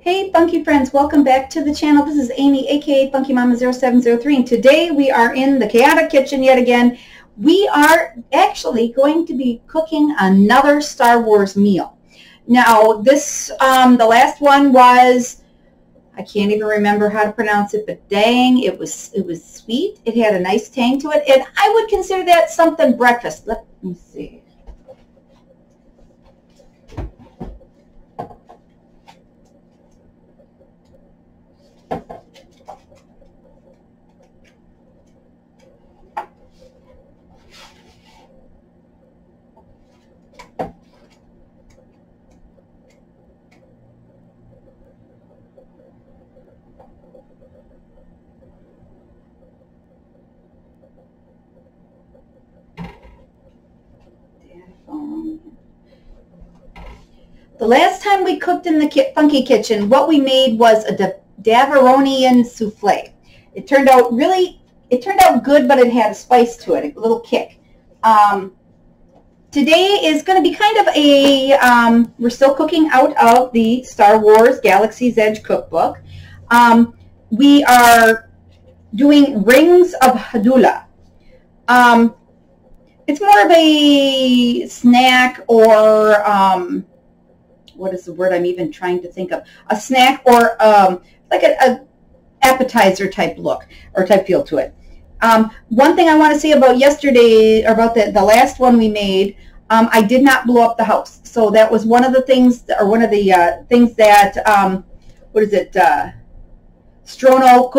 Hey Funky friends, welcome back to the channel. This is Amy, aka Funky Mama 0703, and today we are in the chaotic kitchen yet again. We are actually going to be cooking another Star Wars meal. Now this, the last one was, I can't even remember how to pronounce it, but dang, it was sweet. It had a nice tang to it, and I would consider that something breakfast. Let me see. The last time we cooked in the Funky Kitchen, what we made was a Daveronian souffle. It turned out good, but it had a spice to it, a little kick. Today is going to be kind of a, we're still cooking out of the Star Wars Galaxy's Edge cookbook. We are doing rings of hadula. It's more of a snack or, what is the word I'm even trying to think of? A snack or like a appetizer type look or type feel to it. One thing I want to say about yesterday, or about the last one we made, I did not blow up the house. So that was one of the things, or one of the things that, what is it, Strono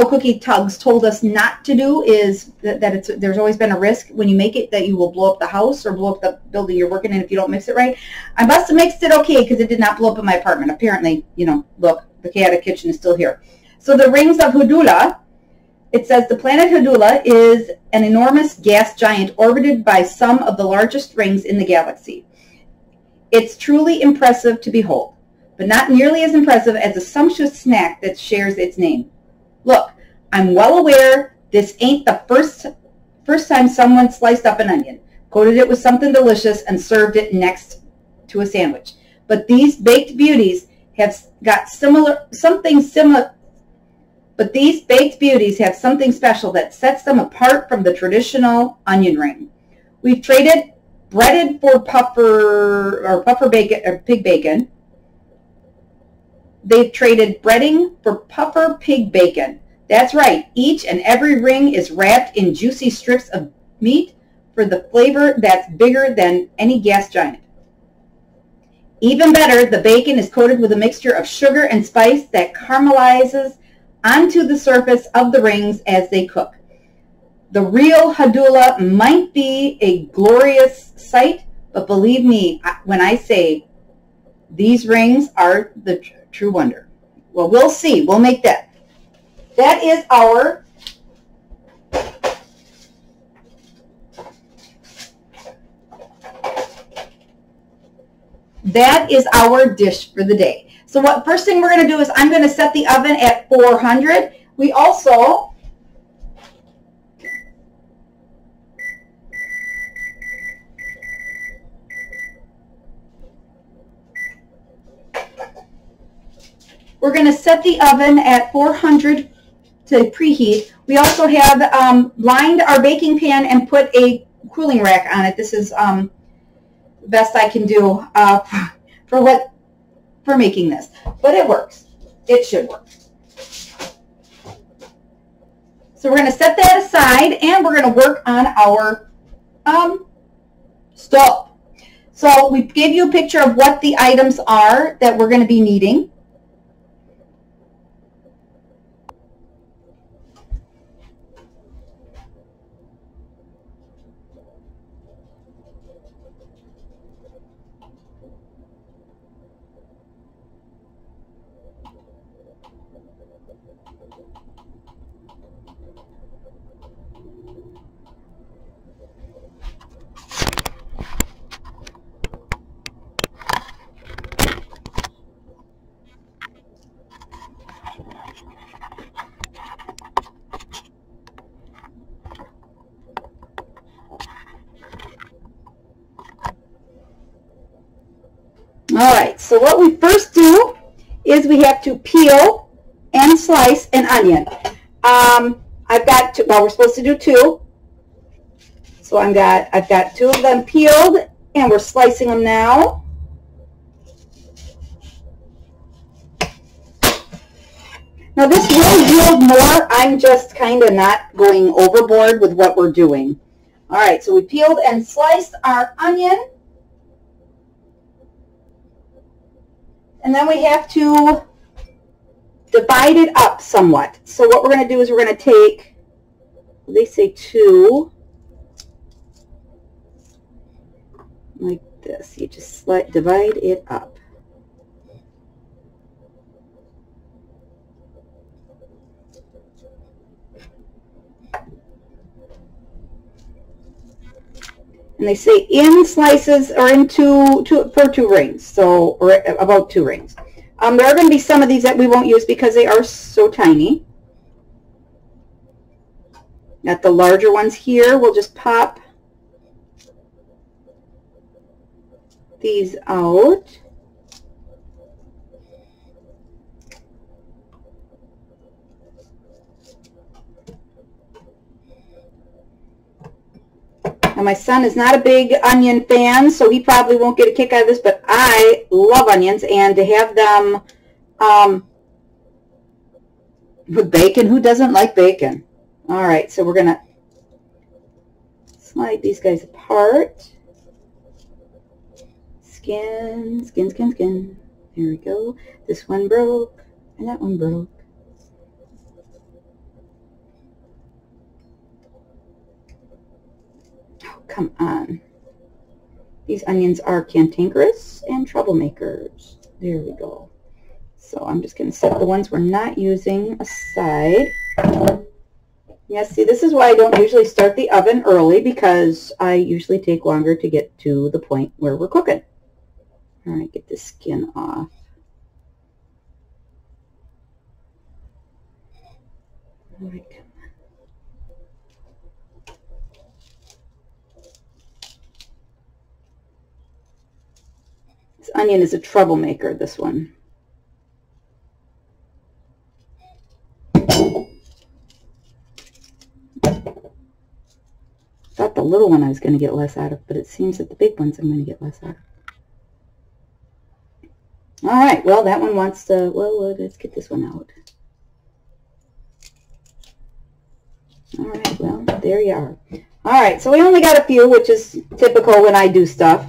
Cookie Tugs told us not to do, is that there's always been a risk when you make it that you will blow up the house or blow up the building you're working in if you don't mix it right. I must have mixed it okay because it did not blow up in my apartment. Apparently, you know, look, the chaotic kitchen is still here. So the rings of Hadula, it says the planet Hadula is an enormous gas giant orbited by some of the largest rings in the galaxy. It's truly impressive to behold, but not nearly as impressive as a sumptuous snack that shares its name. Look, I'm well aware this ain't the first time someone sliced up an onion, coated it with something delicious, and served it next to a sandwich. But these baked beauties have something special that sets them apart from the traditional onion ring. We've traded breaded for puffer bacon or pig bacon. They've traded breading for puffer pig bacon. That's right. Each and every ring is wrapped in juicy strips of meat for the flavor that's bigger than any gas giant. Even better, the bacon is coated with a mixture of sugar and spice that caramelizes onto the surface of the rings as they cook. The real Hadula might be a glorious sight, but believe me when I say these rings are the true wonder. Well, we'll see. We'll make that. That is our dish for the day. So what first thing we're going to do is I'm going to set the oven at 400. We also we're going to set the oven at 400 to preheat. We also have lined our baking pan and put a cooling rack on it. This is the best I can do for making this, but it works. It should work. So we're going to set that aside, and we're going to work on our stove. So we gave you a picture of what the items are that we're going to be needing. All right, so what we first do is we have to peel and slice an onion. I've got two, well, we're supposed to do two. So I've got two of them peeled, and we're slicing them now. Now this will yield more. I'm just kind of not going overboard with what we're doing. All right, so we peeled and sliced our onion. And then we have to divide it up somewhat. So what we're going to do is we're going to take, they say two, like this. You just divide it up. And they say in slices or in per 2 rings, so or about 2 rings. There are going to be some of these that we won't use because they are so tiny. Got the larger ones here. We'll just pop these out. Now my son is not a big onion fan, so he probably won't get a kick out of this, but I love onions, and to have them with bacon, who doesn't like bacon? All right, so we're going to slide these guys apart. Skin, skin, skin, skin. There we go. This one broke, and that one broke. Come on. These onions are cantankerous and troublemakers. There we go. So I'm just going to set the ones we're not using aside. Yeah, see, this is why I don't usually start the oven early, because I usually take longer to get to the point where we're cooking. All right, get the skin off. All right, come on. This onion is a troublemaker, this one. Thought the little one I was going to get less out of, but it seems that the big ones I'm going to get less out of. All right, well, that one wants to, well, let's get this one out. All right, well, there you are. All right, so we only got a few, which is typical when I do stuff.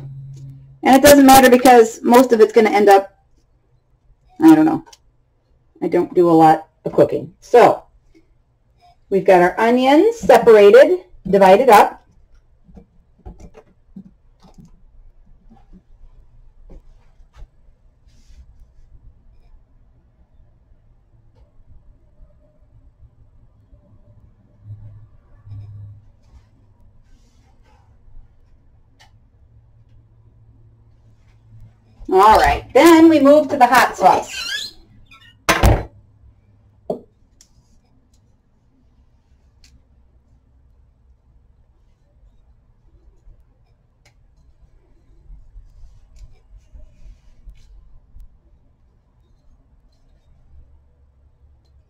And it doesn't matter because most of it's going to end up, I don't know. I don't do a lot of cooking. So we've got our onions separated, divided up. All right, then we move to the hot sauce.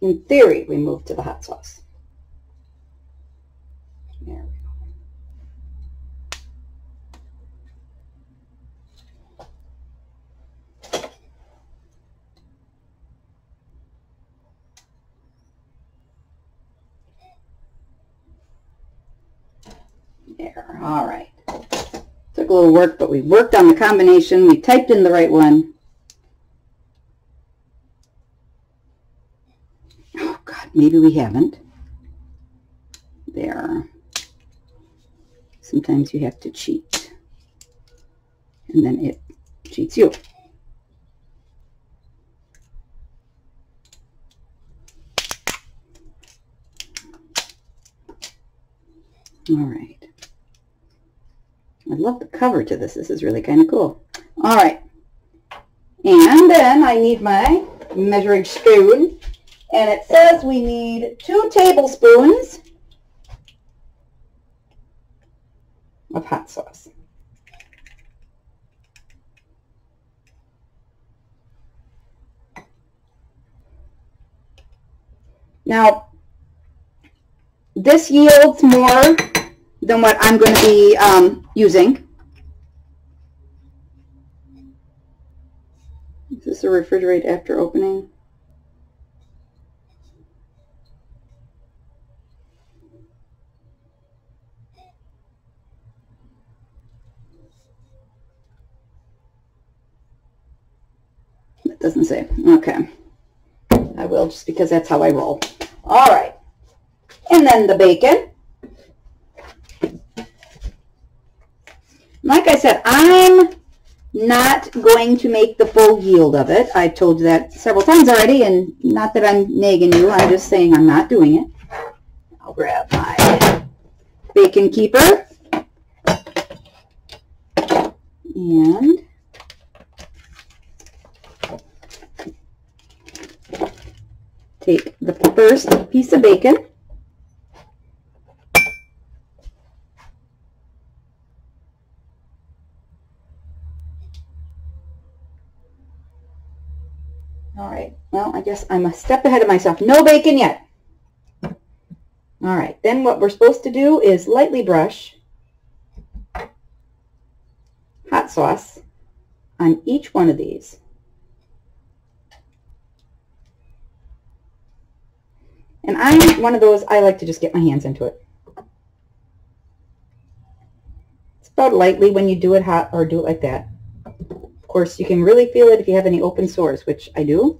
In theory, we move to the hot sauce. There we go. There, all right. Took a little work, but we worked on the combination. We typed in the right one. Oh, God, maybe we haven't. There. Sometimes you have to cheat. And then it cheats you. All right. I love the cover to this. This is really kind of cool. All right. And then I need my measuring spoon. And it says we need 2 tablespoons of hot sauce. Now, this yields more than what I'm going to be using. Is this a refrigerate after opening? It doesn't say. Okay. I will, just because that's how I roll. All right. And then the bacon. Like I said, I'm not going to make the full yield of it. I've told you that several times already, and not that I'm nagging you. I'm just saying I'm not doing it. I'll grab my bacon keeper. And take the first piece of bacon. All right, well, I guess I'm a step ahead of myself. No bacon yet. All right, then what we're supposed to do is lightly brush hot sauce on each one of these. And I'm one of those, I like to just get my hands into it. It's about lightly when you do it hot or do it like that. Of course, you can really feel it if you have any open sores, which I do.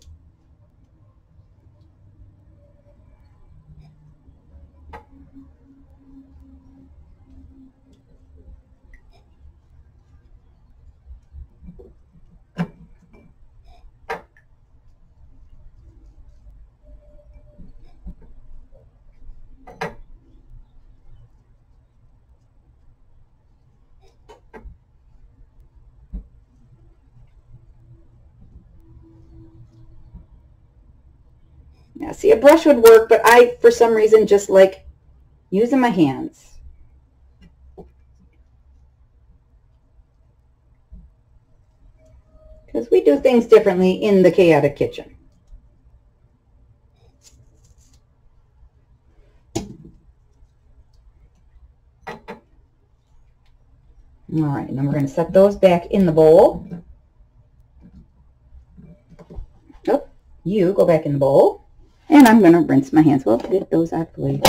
Yeah, see, a brush would work, but I, for some reason, just like using my hands. Because we do things differently in the chaotic kitchen. All right, and then we're going to set those back in the bowl. Oh, you go back in the bowl. And I'm going to rinse my hands. Well, get those out of the way.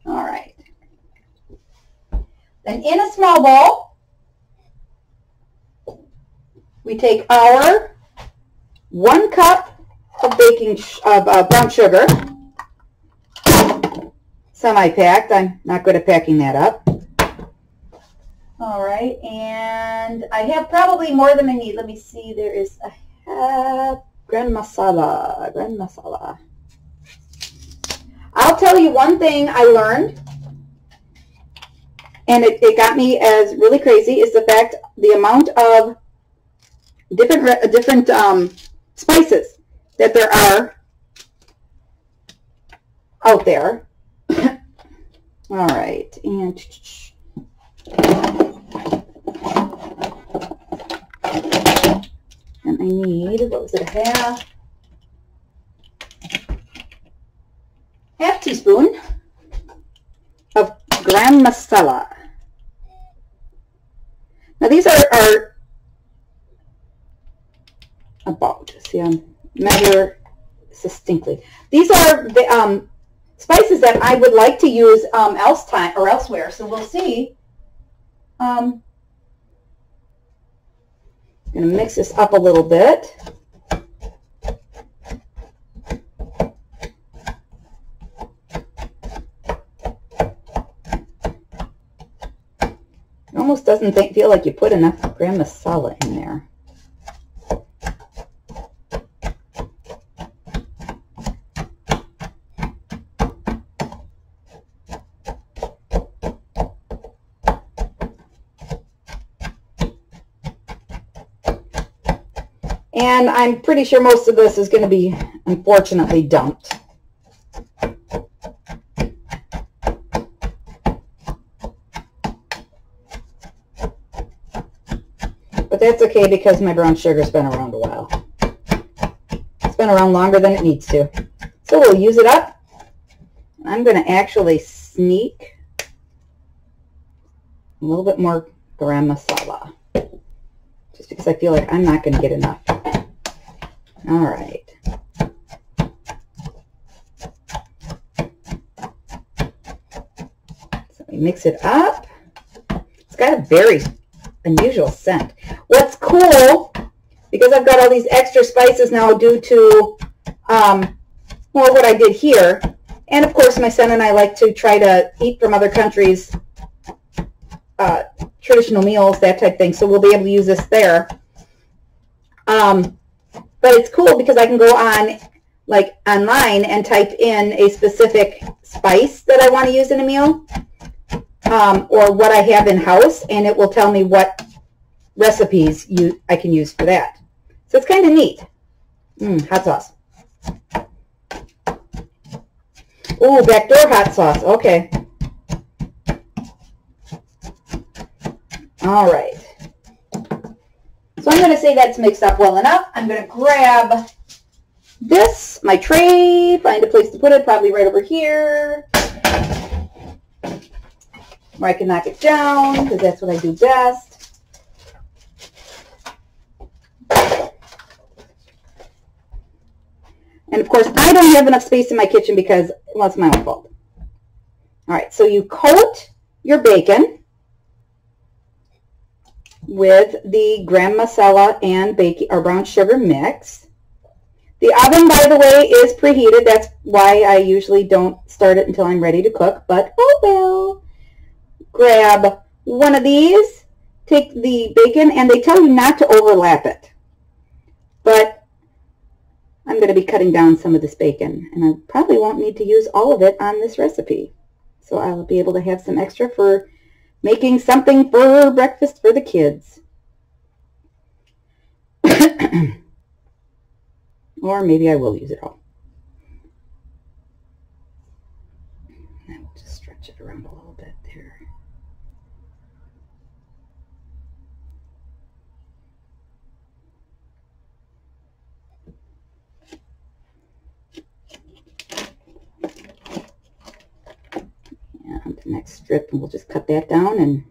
All right. Then in a small bowl, we take our 1 cup of brown sugar, semi-packed. I'm not good at packing that up. All right, and I have probably more than I need. Let me see. There is a half garam masala. I'll tell you one thing I learned, and it got me as really crazy, is the fact the amount of different spices that there are out there. All right, and I need, what was it, a half teaspoon of garam masala. Now these are about, see, I'm measure distinctly. These are the spices that I would like to use elsewhere. So we'll see. I'm going to mix this up a little bit. It almost doesn't feel like you put enough garam masala in there. And I'm pretty sure most of this is going to be, unfortunately, dumped. that's okay because my brown sugar's been around a while. It's been around longer than it needs to. So we'll use it up. I'm going to actually sneak a little bit more garam masala, just because I feel like I'm not going to get enough. All right. So we mix it up. It's got a very unusual scent. What's cool, because I've got all these extra spices now due to well, what I did here, and of course my son and I like to try to eat from other countries' traditional meals, that type thing, so we'll be able to use this there. But it's cool because I can go on, like, online and type in a specific spice that I want to use in a meal, or what I have in house, and it will tell me what recipes I can use for that. So it's kind of neat. Hot sauce. Ooh, backdoor hot sauce. Okay. All right. So I'm going to say that's mixed up well enough. I'm going to grab this, my tray, find a place to put it, probably right over here, where I can knock it down, because that's what I do best. And of course, I don't have enough space in my kitchen because, well, it's my own fault. All right, so you coat your bacon with the garam masala and baking or brown sugar mix. The oven, by the way, is preheated. That's why I usually don't start it until I'm ready to cook, but oh well. Grab one of these, take the bacon, and they tell you not to overlap it. But I'm going to be cutting down some of this bacon, and I probably won't need to use all of it on this recipe. So I'll be able to have some extra for making something for breakfast for the kids. Or maybe I will use it all. I will just stretch it around a little bit there. And the next strip, and we'll just cut that down and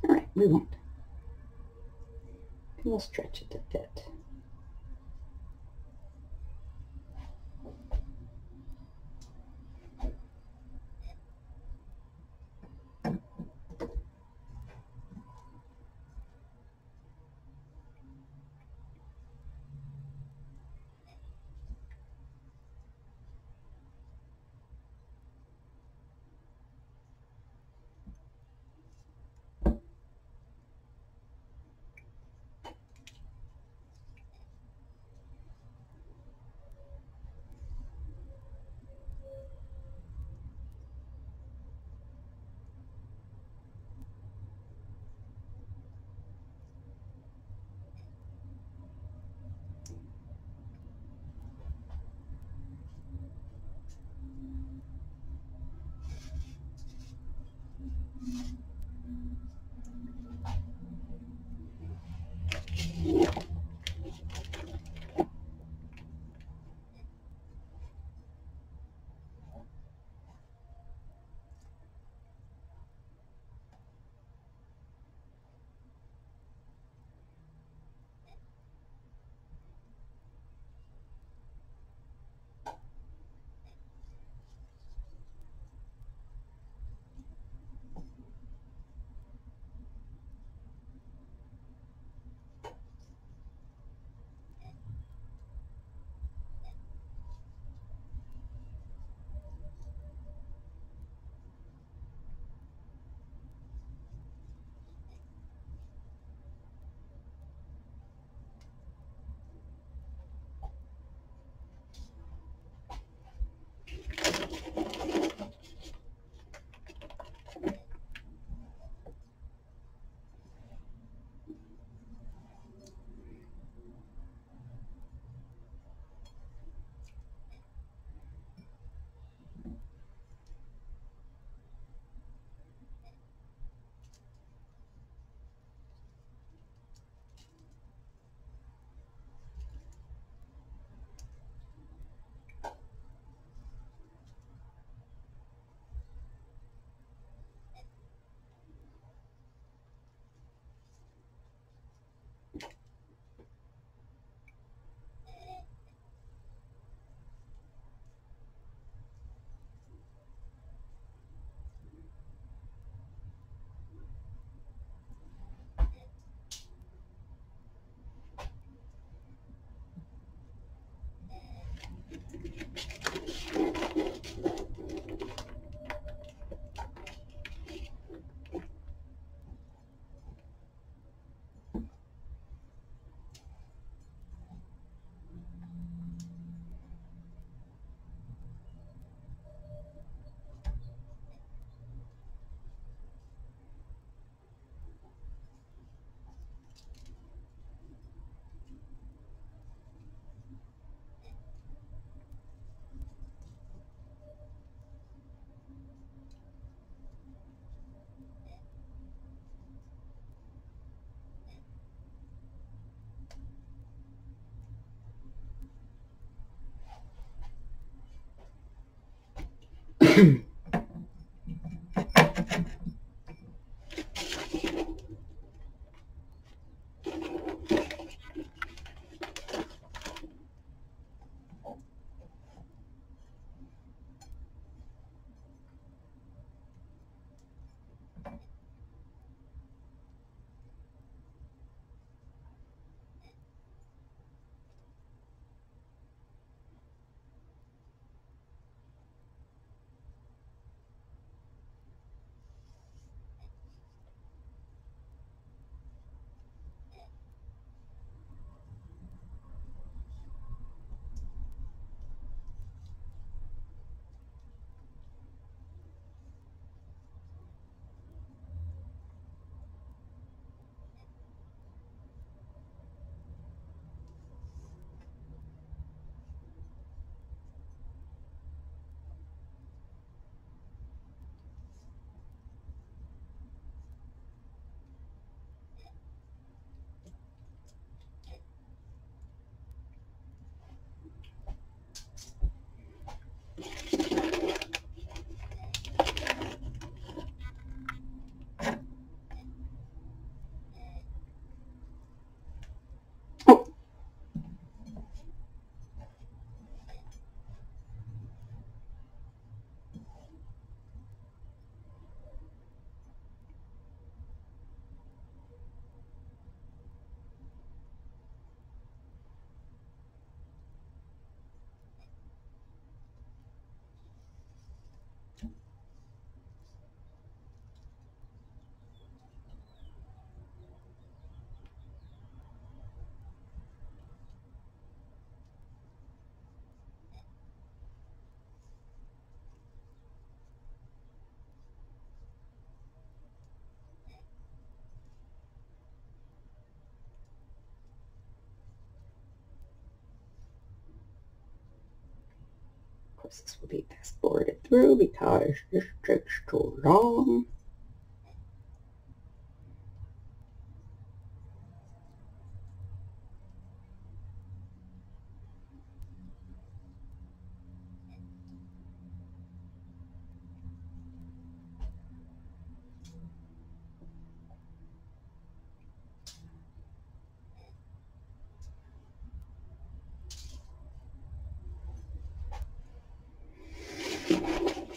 all right, we won't. We'll stretch it a bit. Of course, this will be fast forwarded through because this takes too long.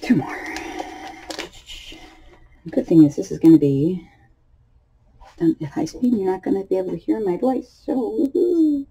Two more. The good thing is this is going to be done at high speed and you're not going to be able to hear my voice. So, woohoo.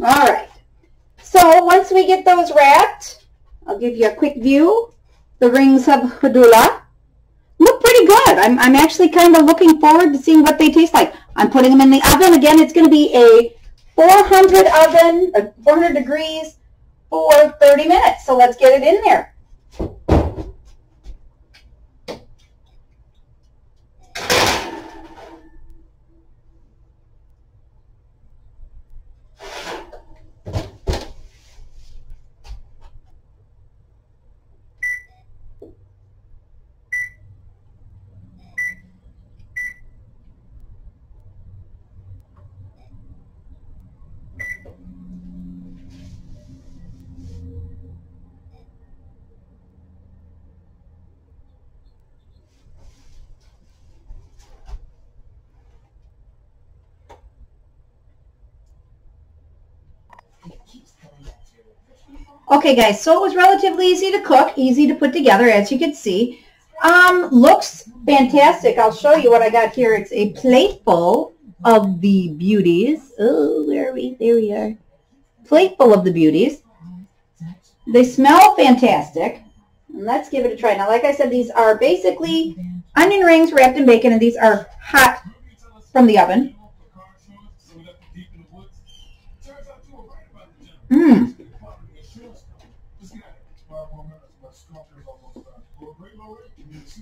All right. So once we get those wrapped, I'll give you a quick view. The rings of hadula look pretty good. I'm actually kind of looking forward to seeing what they taste like. I'm putting them in the oven. Again, it's going to be a 400 oven, 400 degrees for 30 minutes. So let's get it in there. Okay, guys, so it was relatively easy to cook, easy to put together, as you can see. Looks fantastic. I'll show you what I got here. It's a plate full of the beauties. Oh, where are we? There we are. Plate full of the beauties. They smell fantastic. Let's give it a try. Now, like I said, these are basically onion rings wrapped in bacon, and these are hot from the oven. Mmm.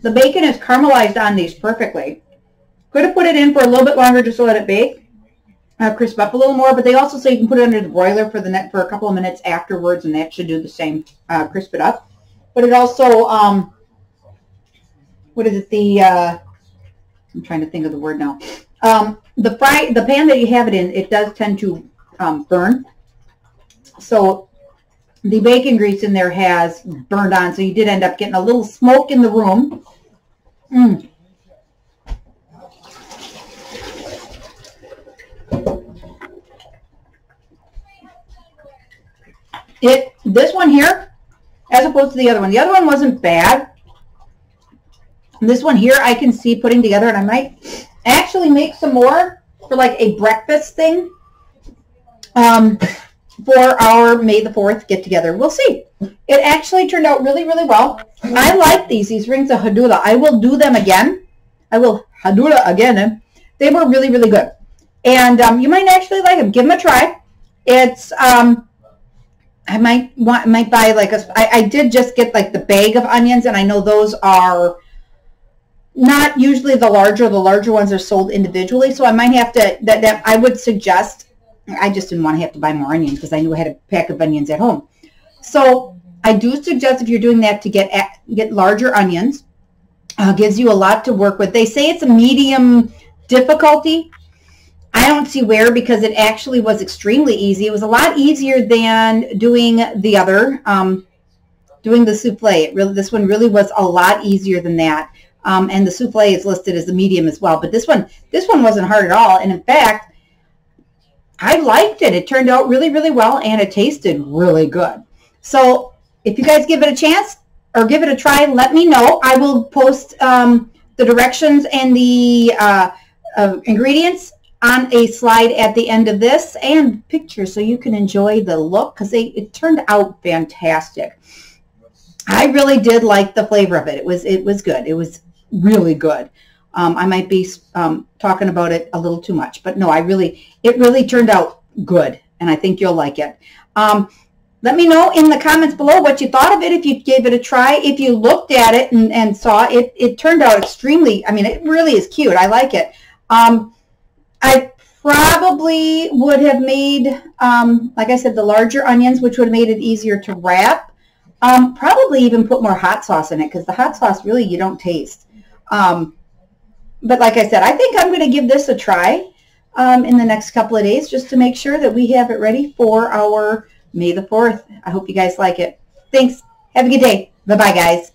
The bacon is caramelized on these perfectly. Could have put it in for a little bit longer just to let it bake, crisp up a little more. But they also say you can put it under the broiler for a couple of minutes afterwards, and that should do the same, crisp it up. But it also, what is it? I'm trying to think of the word now. The pan that you have it in, it does tend to burn. So the bacon grease in there has burned on, so you did end up getting a little smoke in the room. Mm. This one here, as opposed to the other one wasn't bad. This one here I can see putting together, and I might actually make some more for like a breakfast thing. For our May the 4th get-together. We'll see. It actually turned out really, really well. I like these rings of hadula. I will do them again. I will hadula again. They were really, really good. And you might actually like them. Give them a try. It's, I might buy like I did just get like the bag of onions, and I know those are not usually the larger. The larger ones are sold individually. So I might have to, I would suggest, I just didn't want to have to buy more onions because I knew I had a pack of onions at home. So I do suggest if you're doing that to get larger onions. Gives you a lot to work with. They say it's a medium difficulty. I don't see where, because it actually was extremely easy. It was a lot easier than doing the other, doing the souffle. This one really was a lot easier than that. And the souffle is listed as a medium as well. But this one wasn't hard at all. And in fact, I liked it. It turned out really, really well, and it tasted really good. So if you guys give it a chance or give it a try, let me know. I will post the directions and the ingredients on a slide at the end of this, and pictures so you can enjoy the look, because it turned out fantastic. I really did like the flavor of it. It was good. It was really good. I might be talking about it a little too much, but no, it really turned out good, and I think you'll like it. Let me know in the comments below what you thought of it, if you gave it a try, if you looked at it and saw it. It turned out extremely, I mean, it really is cute. I like it. I probably would have made, like I said, the larger onions, which would have made it easier to wrap. Probably even put more hot sauce in it, because the hot sauce really you don't taste. But like I said, I think I'm going to give this a try in the next couple of days, just to make sure that we have it ready for our May the 4th. I hope you guys like it. Thanks. Have a good day. Bye-bye, guys.